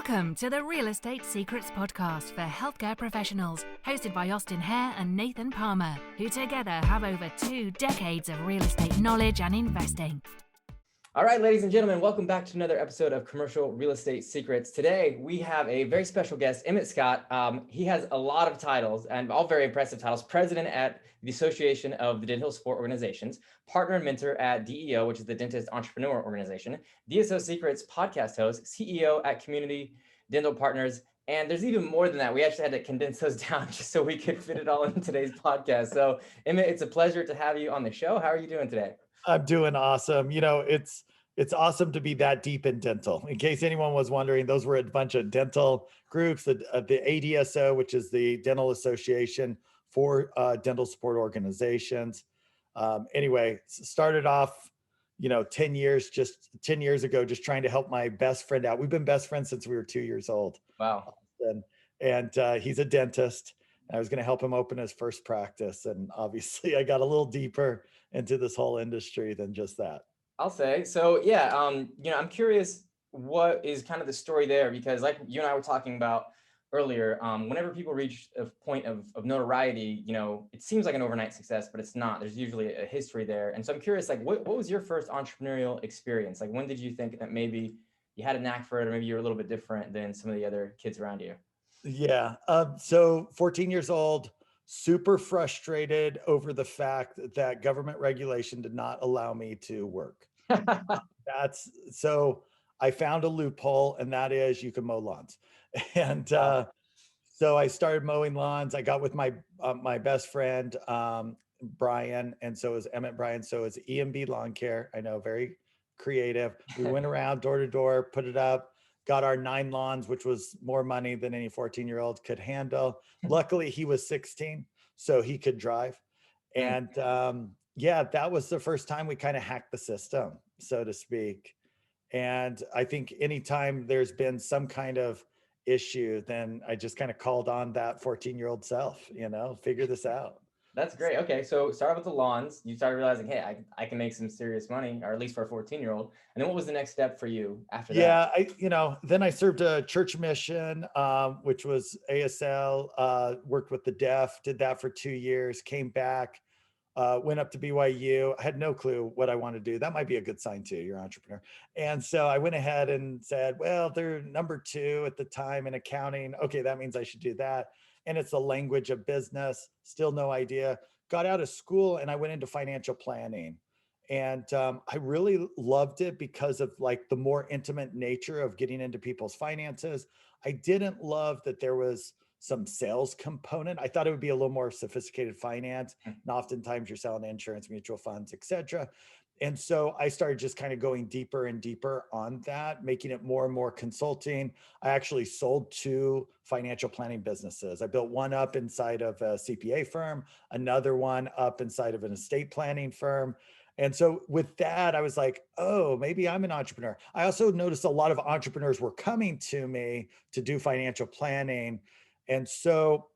Welcome to the Real Estate Secrets podcast for healthcare professionals, hosted by Austin Hare and Nathan Palmer, who together have over 2 decades of real estate knowledge and investing. All right, ladies and gentlemen, welcome back to another episode of Commercial Real Estate Secrets. Today, we have a very special guest, Emmet Scott. He has a lot of titles and all very impressive titles. President at the Association of the Dental Support Organizations, partner and mentor at DEO, which is the Dentist Entrepreneur Organization, DSO Secrets podcast host, CEO at Community Dental Partners. And there's even more than that. We actually had to condense those down just so we could fit it all in today's podcast. So, Emmet, it's a pleasure to have you on the show. How are you doing today? I'm doing awesome. You know, it's awesome to be that deep in dental. In case anyone was wondering, those were a bunch of dental groups, the ADSO, which is the Dental Association for Dental Support Organizations. Anyway, started off, 10 years ago, just trying to help my best friend out. We've been best friends since we were 2 years old. Wow. And he's a dentist. I was going to help him open his first practice. And obviously I got a little deeper into this whole industry than just that. I'll say. So yeah, I'm curious what is kind of the story there, because like you and I were talking about earlier, whenever people reach a point of notoriety, it seems like an overnight success, but it's not. There's usually a history there. And so I'm curious, like what was your first entrepreneurial experience? Like when did you think that maybe you had a knack for it, or maybe you're a little bit different than some of the other kids around you? Yeah. So 14 years old, super frustrated over the fact that government regulation did not allow me to work. So I found a loophole, and that is you can mow lawns. And so I started mowing lawns. I got with my best friend, Brian, and so is Emmet Brian. So is EMB Lawn Care. I know, very creative. We went around door to door, put it up, got our 9 lawns, which was more money than any 14-year-old could handle. Luckily, he was 16, so he could drive. And that was the first time we kind of hacked the system, so to speak. And I think anytime there's been some kind of issue, then I just kind of called on that 14-year-old self, figure this out. That's great. Okay. So started with the lawns. You started realizing, hey, I can make some serious money, or at least for a 14-year-old. And then what was the next step for you after that? Yeah, then I served a church mission, which was ASL, worked with the deaf, did that for 2 years, came back, went up to BYU. I had no clue what I wanted to do. That might be a good sign too, you're an entrepreneur. And so I went ahead and said, well, they're number 2 at the time in accounting. Okay, that means I should do that. And it's the language of business. Still no idea. Got out of school and I went into financial planning. And I really loved it because of like the more intimate nature of getting into people's finances. I didn't love that there was some sales component. I thought it would be a little more sophisticated finance. And oftentimes you're selling insurance, mutual funds, et cetera. And so I started just kind of going deeper and deeper on that, making it more and more consulting. I actually sold 2 financial planning businesses. I built one up inside of a CPA firm, another one up inside of an estate planning firm. And so with that, I was like, oh, maybe I'm an entrepreneur. I also noticed a lot of entrepreneurs were coming to me to do financial planning. And so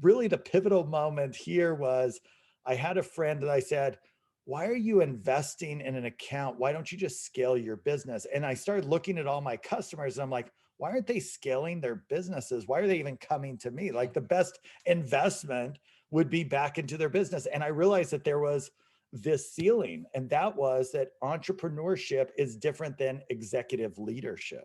really the pivotal moment here was I had a friend that I said, why are you investing in an account? Why don't you just scale your business? And I started looking at all my customers and I'm like, why aren't they scaling their businesses? Why are they even coming to me? Like the best investment would be back into their business. And I realized that there was this ceiling, and that was that entrepreneurship is different than executive leadership.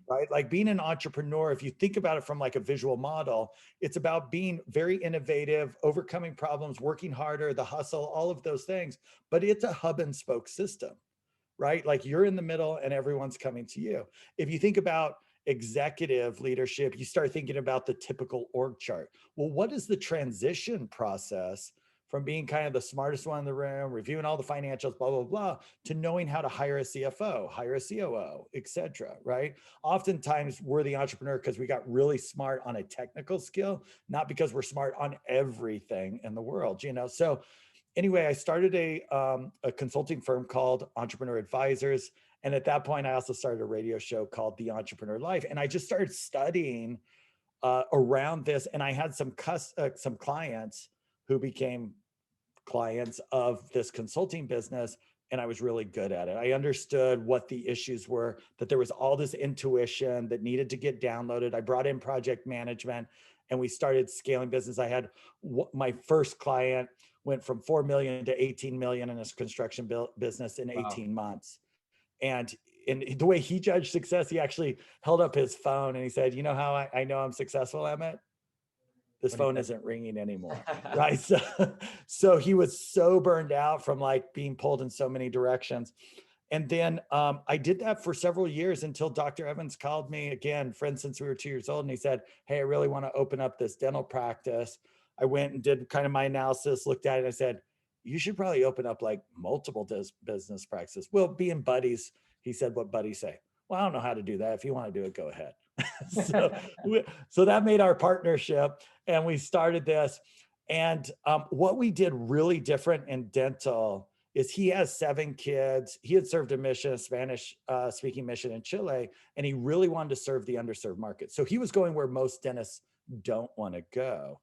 Right? Like being an entrepreneur, if you think about it from like a visual model, it's about being very innovative, overcoming problems, working harder, the hustle, all of those things, but it's a hub and spoke system, right? Like you're in the middle and everyone's coming to you. If you think about executive leadership, you start thinking about the typical org chart. Well, what is the transition process from being kind of the smartest one in the room, reviewing all the financials, blah, blah, blah, to knowing how to hire a CFO, hire a COO, et cetera, right? Oftentimes we're the entrepreneur because we got really smart on a technical skill, not because we're smart on everything in the world, So anyway, I started a consulting firm called Entrepreneur Advisors. And at that point, I also started a radio show called The Entrepreneur Life. And I just started studying around this. And I had some clients who became clients of this consulting business and I was really good at it. I understood what the issues were, that there was all this intuition that needed to get downloaded. I brought in project management and we started scaling business. I had my first client went from 4 million to 18 million in his construction business in Wow. 18 months. And the way he judged success, he actually held up his phone and he said, you know how I know I'm successful, Emmett? This What do you phone think? isn't ringing anymore. Right. So he was so burned out from like being pulled in so many directions. And then I did that for several years until Dr. Evans called me again, friend since we were 2 years old. And he said, hey, I really want to open up this dental practice. I went and did kind of my analysis, looked at it. And I said, you should probably open up like multiple business practices. Well, being buddies, he said, what buddies say? Well, I don't know how to do that. If you want to do it, go ahead. so that made our partnership and we started this. And what we did really different in dental is he has 7 kids. He had served a Spanish speaking mission in Chile, and he really wanted to serve the underserved market. So he was going where most dentists don't want to go.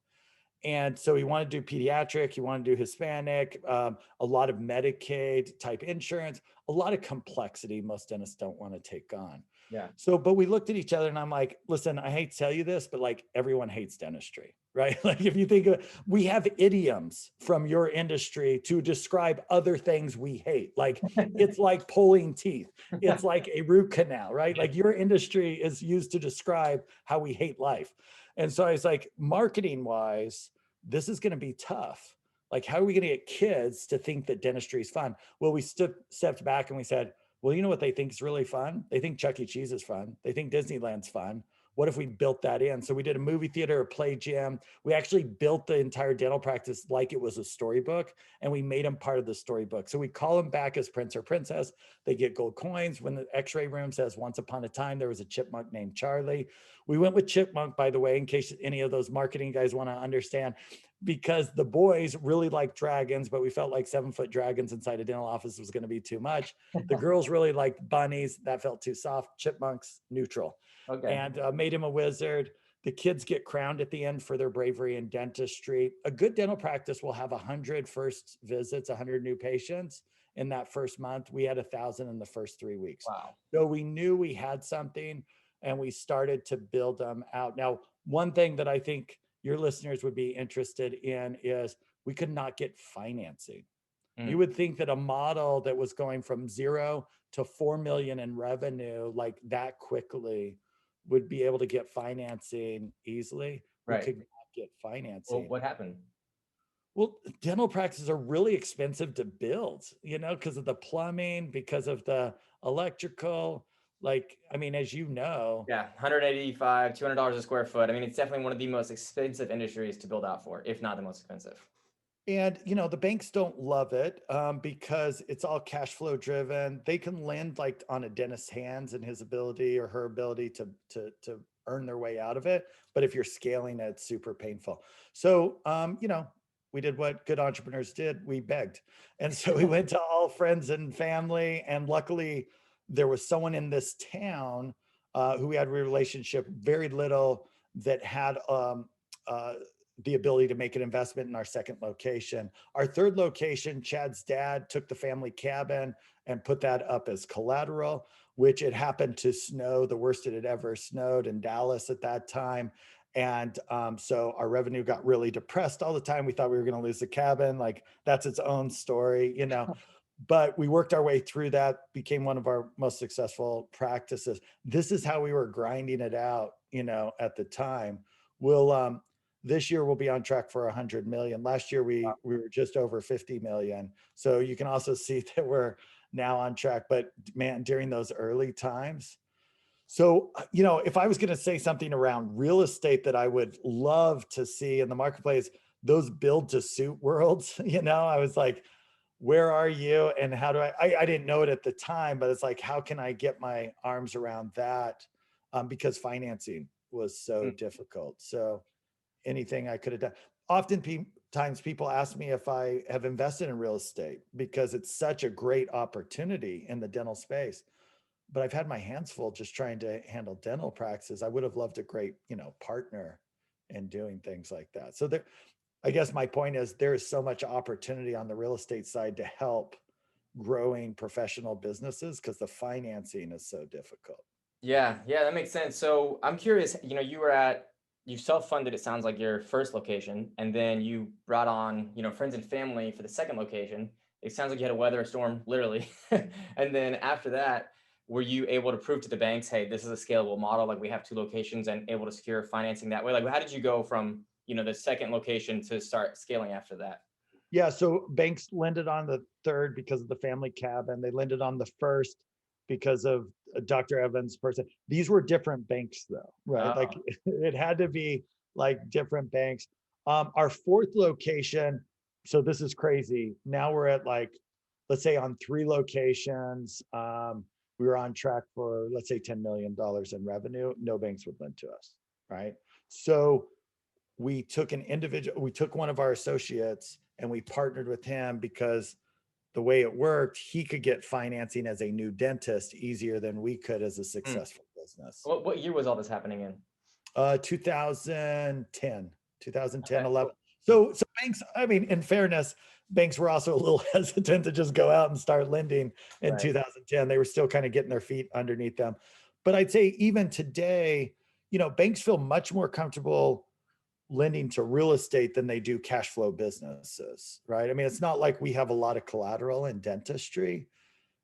And so he wanted to do pediatric, he wanted to do Hispanic, a lot of Medicaid type insurance, a lot of complexity most dentists don't want to take on. Yeah. So, but we looked at each other and I'm like, listen, I hate to tell you this, but like everyone hates dentistry, right? Like if you think of it, we have idioms from your industry to describe other things we hate. Like it's like pulling teeth. It's like a root canal, right? Like your industry is used to describe how we hate life. And so I was like, marketing wise, this is going to be tough. Like, how are we going to get kids to think that dentistry is fun? Well, we stepped back and we said, well, you know what they think is really fun? They think Chuck E. Cheese is fun. They think Disneyland's fun. What if we built that in? So we did a movie theater, a play gym. We actually built the entire dental practice like it was a storybook, and we made them part of the storybook. So we call them back as prince or princess. They get gold coins. When the x-ray room says, once upon a time, there was a chipmunk named Charlie. We went with chipmunk, by the way, in case any of those marketing guys want to understand, because the boys really like dragons, but we felt like 7-foot dragons inside a dental office was going to be too much. The girls really liked bunnies. That felt too soft. Chipmunks, neutral. Okay. And made him a wizard. The kids get crowned at the end for their bravery in dentistry. A good dental practice will have 100 first visits, 100 new patients in that first month. We had 1,000 in the first 3 weeks. Wow. So we knew we had something and we started to build them out. Now, one thing that I think your listeners would be interested in is we could not get financing. You would think that a model that was going from 0 to 4 million in revenue like that quickly would be able to get financing easily. We Right. could not get Well, financing. what happened? Well, dental practices are really expensive to build, because of the plumbing, because of the electrical. Like, I mean, as you know, Yeah, 185, $200 a square foot. I mean, it's definitely one of the most expensive industries to build out for, if not the most expensive. and the banks don't love it because it's all cash flow driven. They can lend like on a dentist's hands and his ability or her ability to earn their way out of it. But if you're scaling it, it's super painful. So we did what good entrepreneurs did. We begged. And so we went to all friends and family. And luckily there was someone in this town who we had a relationship, very little, that had the ability to make an investment in our second location. Our third location, Chad's dad took the family cabin and put that up as collateral, which it happened to snow, the worst it had ever snowed in Dallas at that time. And so our revenue got really depressed all the time. We thought we were going to lose the cabin. Like that's its own story, but we worked our way through that, became one of our most successful practices. This is how we were grinding it out, at the time. This year we'll be on track for 100 million. Last year we were just over 50 million. So you can also see that we're now on track. But man, during those early times. So, if I was going to say something around real estate that I would love to see in the marketplace, those build to suit worlds, I was like, where are you? And how do I didn't know it at the time, but it's like, how can I get my arms around that? Because financing was so difficult. So anything I could have done. Oftentimes people ask me if I have invested in real estate because it's such a great opportunity in the dental space. But I've had my hands full just trying to handle dental practices. I would have loved a great, partner in doing things like that. So I guess my point is there is so much opportunity on the real estate side to help growing professional businesses because the financing is so difficult. Yeah, yeah, that makes sense. So I'm curious, you self-funded, it sounds like, your first location, and then you brought on, friends and family for the second location. It sounds like you had to weather a storm, literally. And then after that, were you able to prove to the banks, hey, this is a scalable model, like we have two locations, and able to secure financing that way? Like, how did you go from, the second location to start scaling after that? Yeah, so banks lended on the third because of the family cabin. They lended on the first because of Dr. Evans' person. These were different banks though, right? Like Oh, it had to be like different banks. Our fourth location, so this is crazy. Now we're at like, let's say on three locations, we were on track for, let's say $10 million in revenue. No banks would lend to us, right? So we took one of our associates and we partnered with him because the way it worked, he could get financing as a new dentist easier than we could as a hmm. successful business. What year was all this happening in? 2010, Okay, 11. cool. So banks, I mean, in fairness, banks were also a little hesitant to just go out and start lending in Right. 2010. They were still kind of getting their feet underneath them. But I'd say even today, banks feel much more comfortable lending to real estate than they do cash flow businesses, right? I mean, it's not like we have a lot of collateral in dentistry.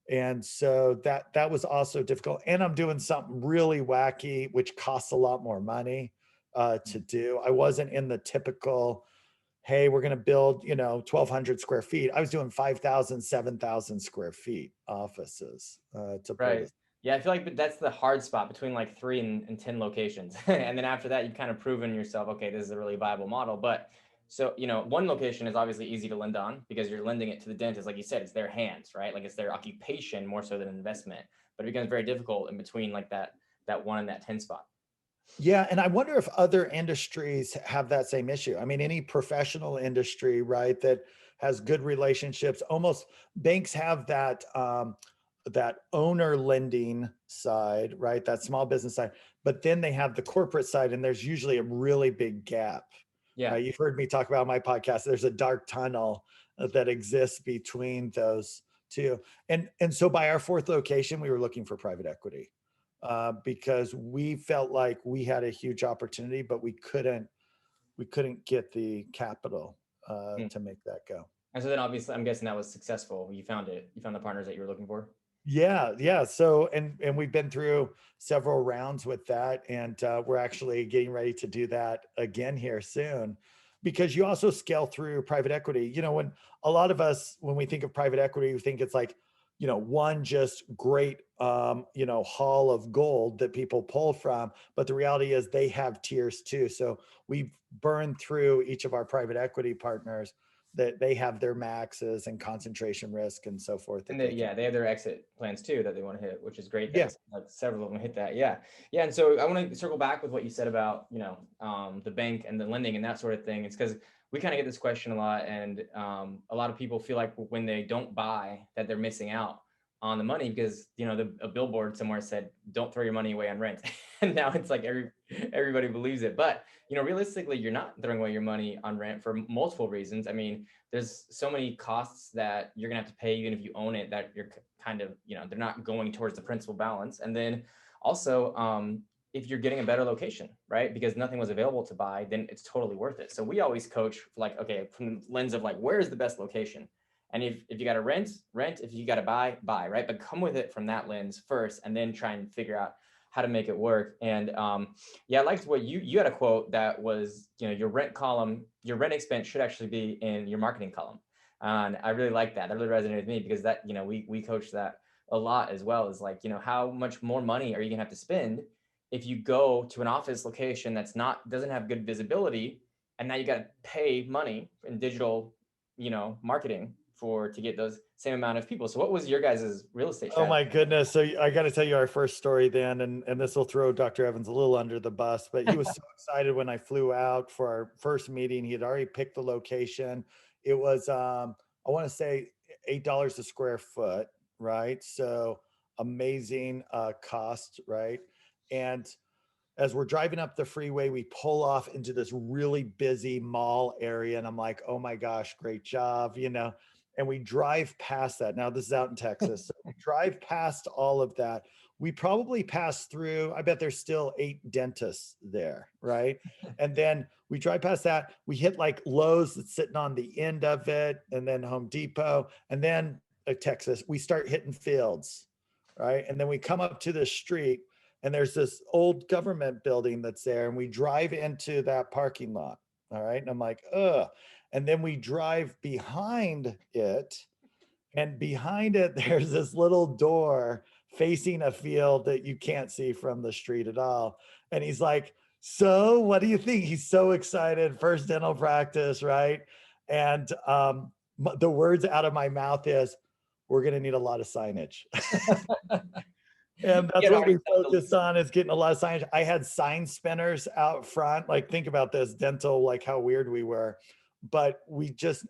And so that was also difficult. And I'm doing something really wacky, which costs a lot more money to do. I wasn't in the typical, hey, we're going to build, 1,200 square feet. I was doing 5,000, 7,000 square feet offices to pull Right. this. Yeah, I feel like that's the hard spot between like three and 10 locations. And then after that, you've kind of proven yourself, okay, this is a really viable model. But so, one location is obviously easy to lend on because you're lending it to the dentist. Like you said, it's their hands, right? Like it's their occupation more so than an investment. But it becomes very difficult in between like that one and that 10 spot. Yeah, and I wonder if other industries have that same issue. I mean, any professional industry, right, that has good relationships, almost banks have that owner lending side, right, that small business side, but then they have the corporate side, and there's usually a really big gap, Yeah. right? You've heard me talk about my podcast. There's a dark tunnel that exists between those two, and so by our fourth location, we were looking for private equity because we felt like we had a huge opportunity, but we couldn't get the capital Hmm. to make that go. And so then obviously I'm guessing that was successful. You found it. You found the partners that you were looking for. Yeah, yeah. So and we've been through several rounds with that, and we're actually getting ready to do that again here soon, because you also scale through private equity. When a lot of us, when we think of private equity, we think it's like, one just great, haul of gold that people pull from. But the reality is they have tiers too. So we've burned through each of our private equity partners that they have their maxes and concentration risk and so forth And that they can. they have their exit plans too that they want to hit, which is great that Yeah. it's like several of them hit that. Yeah. Yeah. And so I want to circle back with what you said about, the bank and the lending and that sort of thing. It's because we kind of get this question a lot. And a lot of people feel like when they don't buy that they're missing out on the money because, a billboard somewhere said, don't throw your money away on rent. And now it's like everybody believes it. But, realistically, you're not throwing away your money on rent for multiple reasons. I mean, there's so many costs that you're gonna have to pay even if you own it that you're kind of, they're not going towards the principal balance. And then also, if you're getting a better location, right? Because nothing was available to buy, then it's totally worth it. So we always coach like, okay, from the lens of like, where is the best location? And if you got to rent, if you got to buy, right? But come with it from that lens first, and then try and figure out how to make it work. And yeah, I liked what you had a quote that was, your rent column, your rent expense should actually be in your marketing column. And I really like that. That really resonated with me because that, we coach that a lot as well, is like, how much more money are you gonna have to spend if you go to an office location doesn't have good visibility, and now you got to pay money in digital, marketing to get those same amount of people. So what was your guys' real estate Oh strategy? my goodness. So I got to tell you our first story then, and this will throw Dr. Evans a little under the bus, but he was so excited when I flew out for our first meeting. He had already picked the location. It was, I want to say $8 a square foot, right? So amazing cost, right? And as we're driving up the freeway, we pull off into this really busy mall area. And I'm like, oh my gosh, great job, and we drive past that. Now this is out in Texas. So we drive past all of that. We probably pass through, I bet there's still 8 dentists there, right? And then we drive past that. We hit like Lowe's that's sitting on the end of it, and then Home Depot, and then Texas. We start hitting fields, right? And then we come up to the street, and there's this old government building that's there, and we drive into that parking lot. All right. And I'm like, ugh. And then we drive behind it, and behind it, there's this little door facing a field that you can't see from the street at all. And he's like, so what do you think? He's so excited. First dental practice, right? And the words out of my mouth is, we're going to need a lot of signage. And that's what we focused on, is getting a lot of signage. I had sign spinners out front. Like, think about this dental, like how weird we were. But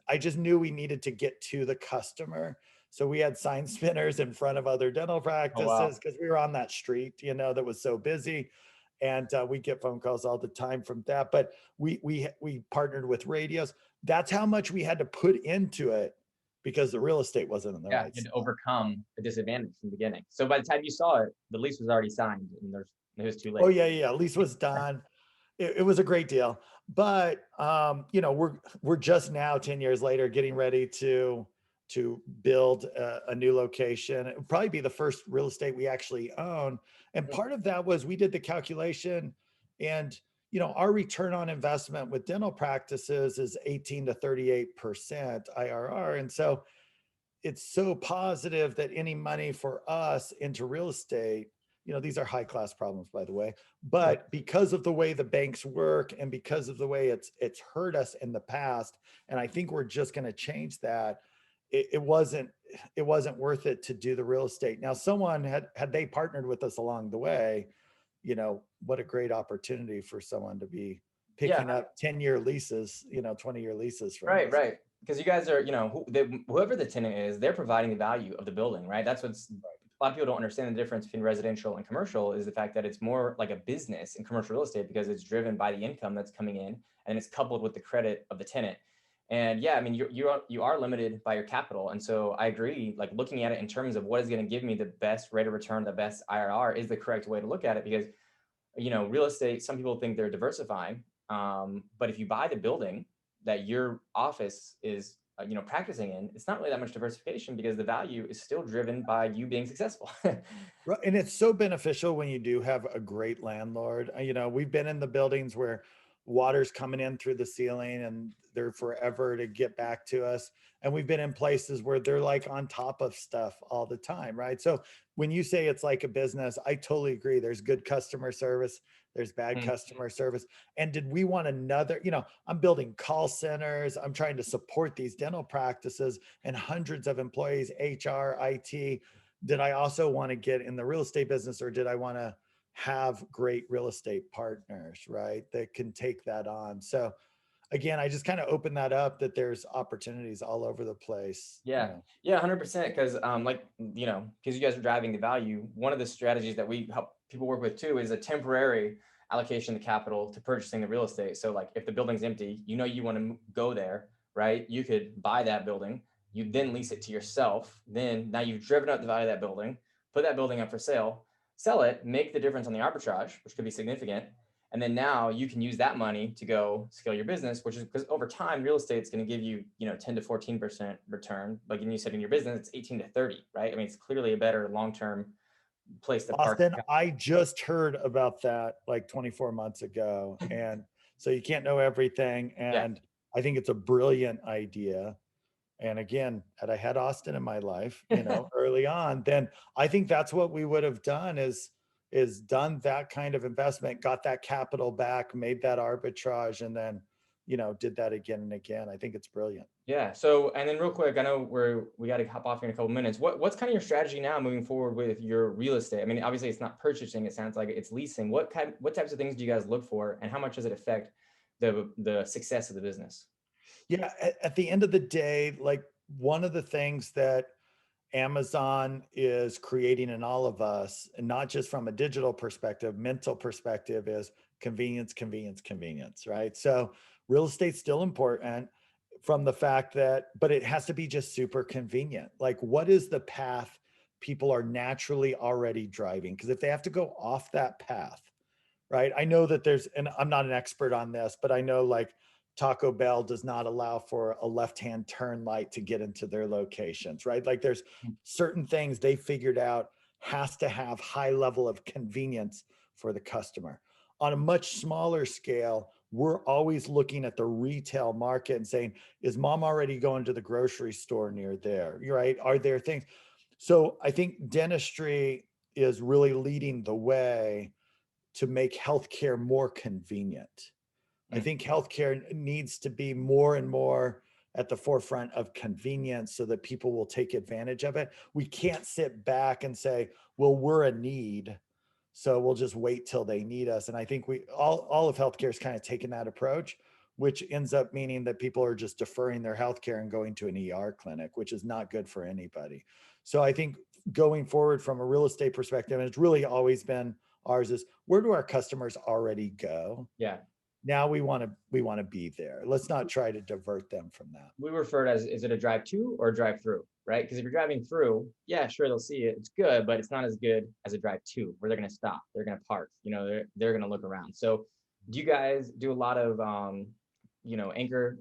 I just knew we needed to get to the customer. So we had sign spinners in front of other dental practices because we were on that street, that was so busy. And we get phone calls all the time from that. But we partnered with radios. That's how much we had to put into it, because the real estate wasn't in the right to spot. overcome the disadvantage from the beginning. So by the time you saw it, the lease was already signed, and it was too late. Oh yeah. Lease was done. It was a great deal. But we're just now 10 years later getting ready to build a new location. It would probably be the first real estate we actually own. And part of that was we did the calculation, and our return on investment with dental practices is 18 to 38% IRR. And so it's so positive that any money for us into real estate, these are high class problems, by the way, but because of the way the banks work and because of the way it's hurt us in the past, and I think we're just going to change that, it wasn't worth it to do the real estate. Now, someone had they partnered with us along the way, what a great opportunity for someone to be picking up 10-year leases, 20-year leases from us. Right. Because you guys are, whoever the tenant is, they're providing the value of the building, right? That's what's, a lot of people don't understand the difference between residential and commercial, is the fact that it's more like a business in commercial real estate because it's driven by the income that's coming in, and it's coupled with the credit of the tenant. And yeah, I mean, you are limited by your capital. And so I agree, like looking at it in terms of what is going to give me the best rate of return, the best IRR is the correct way to look at it, because, real estate, some people think they're diversifying. But if you buy the building that your office is, practicing in, it's not really that much diversification, because the value is still driven by you being successful. Right. And it's so beneficial when you do have a great landlord. We've been in the buildings where water's coming in through the ceiling and they're forever to get back to us. And we've been in places where they're like on top of stuff all the time, right? So when you say it's like a business, I totally agree. There's good customer service, there's bad customer service. And did we want another, I'm building call centers, I'm trying to support these dental practices and hundreds of employees, HR, IT. Did I also want to get in the real estate business, or did I want to have great real estate partners, right, that can take that on? So again, I just kind of open that up, that there's opportunities all over the place. Yeah, 100%. Because because you guys are driving the value, one of the strategies that we help people work with too is a temporary allocation of capital to purchasing the real estate. So like if the building's empty, you want to go there, right? You could buy that building, you then lease it to yourself. Then now you've driven up the value of that building, put that building up for sale, sell it, make the difference on the arbitrage, which could be significant. And then now you can use that money to go scale your business, which is because over time, real estate is going to give you, 10 to 14% return. Like you said, in your business, it's 18 to 30, right? I mean, it's clearly a better long-term place to park. Austin, I just heard about that like 24 months ago. And so you can't know everything. And I think it's a brilliant idea. And again, had I had Austin in my life, early on, then I think that's what we would have done is done that kind of investment, got that capital back, made that arbitrage, and then, did that again and again. I think it's brilliant. Yeah. So, and then real quick, I know we got to hop off in a couple minutes. What's kind of your strategy now moving forward with your real estate? I mean, obviously it's not purchasing. It sounds like it's leasing. What types of things do you guys look for, and how much does it affect the success of the business? Yeah. At the end of the day, like one of the things that Amazon is creating in all of us, and not just from a digital perspective, mental perspective, is convenience, convenience, convenience, right? So real estate's still important, from the fact that, but it has to be just super convenient. Like, what is the path people are naturally already driving? Because if they have to go off that path, right? I know that there's, and I'm not an expert on this, but I know like Taco Bell does not allow for a left-hand turn light to get into their locations, right? Like there's certain things they figured out has to have high level of convenience for the customer. On a much smaller scale, we're always looking at the retail market and saying, is mom already going to the grocery store near there? You're right. Are there things? So I think dentistry is really leading the way to make healthcare more convenient. I think healthcare needs to be more and more at the forefront of convenience so that people will take advantage of it. We can't sit back and say, well, we're a need, so we'll just wait till they need us. And I think we all of healthcare is kind of taking that approach, which ends up meaning that people are just deferring their healthcare and going to an ER clinic, which is not good for anybody. So I think going forward from a real estate perspective, and it's really always been ours, is where do our customers already go? Yeah. Now we want to be there. Let's not try to divert them from that. We refer to as, is it a drive to or a drive through, right? Because if you're driving through, yeah, sure, they'll see it. It's good, but it's not as good as a drive to, where they're going to stop, they're going to park, they're going to look around. So do you guys do a lot of,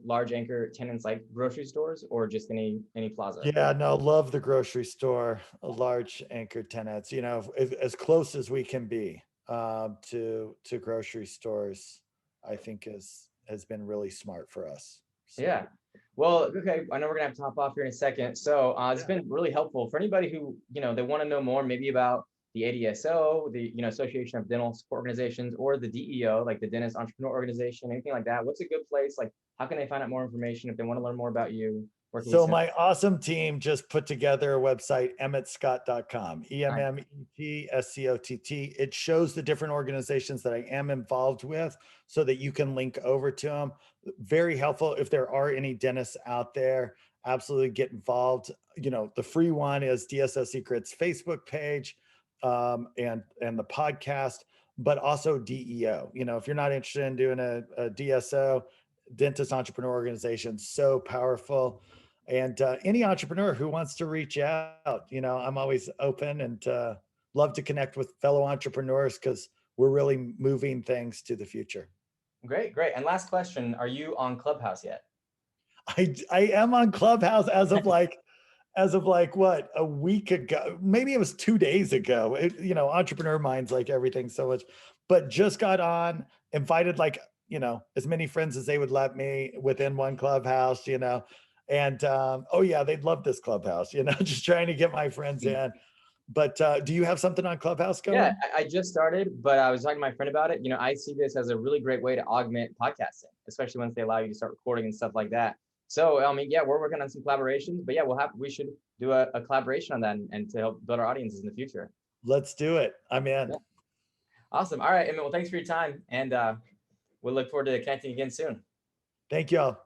large anchor tenants like grocery stores, or just any plaza? Yeah, no, love the grocery store, large anchor tenants, as close as we can be to grocery stores, I think has been really smart for us. So. Yeah. Well, okay. I know we're gonna have to hop off here in a second. So it's been really helpful for anybody who, they want to know more maybe about the ADSO, the, Association of Dental Support Organizations, or the DEO, like the Dentist Entrepreneur Organization, anything like that. What's a good place? Like, how can they find out more information if they want to learn more about you? So my awesome team just put together a website, emmetscott.com, EMMETSCOTT. It shows the different organizations that I am involved with so that you can link over to them. Very helpful. If there are any dentists out there, absolutely get involved. The free one is DSO Secrets Facebook page and the podcast, but also DEO. If you're not interested in doing a DSO, Dentist Entrepreneur Organization, so powerful. And any entrepreneur who wants to reach out, I'm always open and love to connect with fellow entrepreneurs because we're really moving things to the future. Great. And last question, are you on Clubhouse yet? I am on Clubhouse as of like what, a week ago, maybe it was 2 days ago. Entrepreneur minds like everything so much, but just got on, invited as many friends as they would let me within one Clubhouse, and they'd love this Clubhouse, just trying to get my friends in. But do you have something on Clubhouse going? Yeah, I just started, but I was talking to my friend about it. I see this as a really great way to augment podcasting, especially once they allow you to start recording and stuff like that. So, we're working on some collaborations, but we should do a collaboration on that and to help build our audiences in the future. Let's do it. I'm in. Yeah. Awesome. All right, Emmet. Well, thanks for your time. And we'll look forward to connecting again soon. Thank y'all.